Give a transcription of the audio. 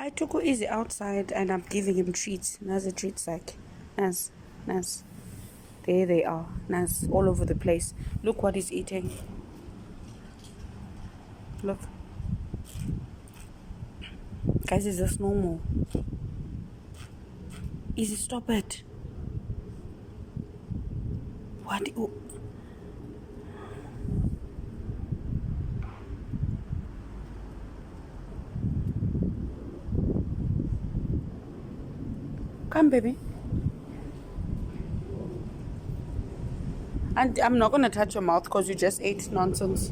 I took Easy outside and I'm giving him treats. Nazi treats like Naz. There they are. Naz all over the place. Look what he's eating. Look. Guys, is this normal? Easy, stop it. What? Come, baby. And I'm not going to touch your mouth because you just ate nonsense.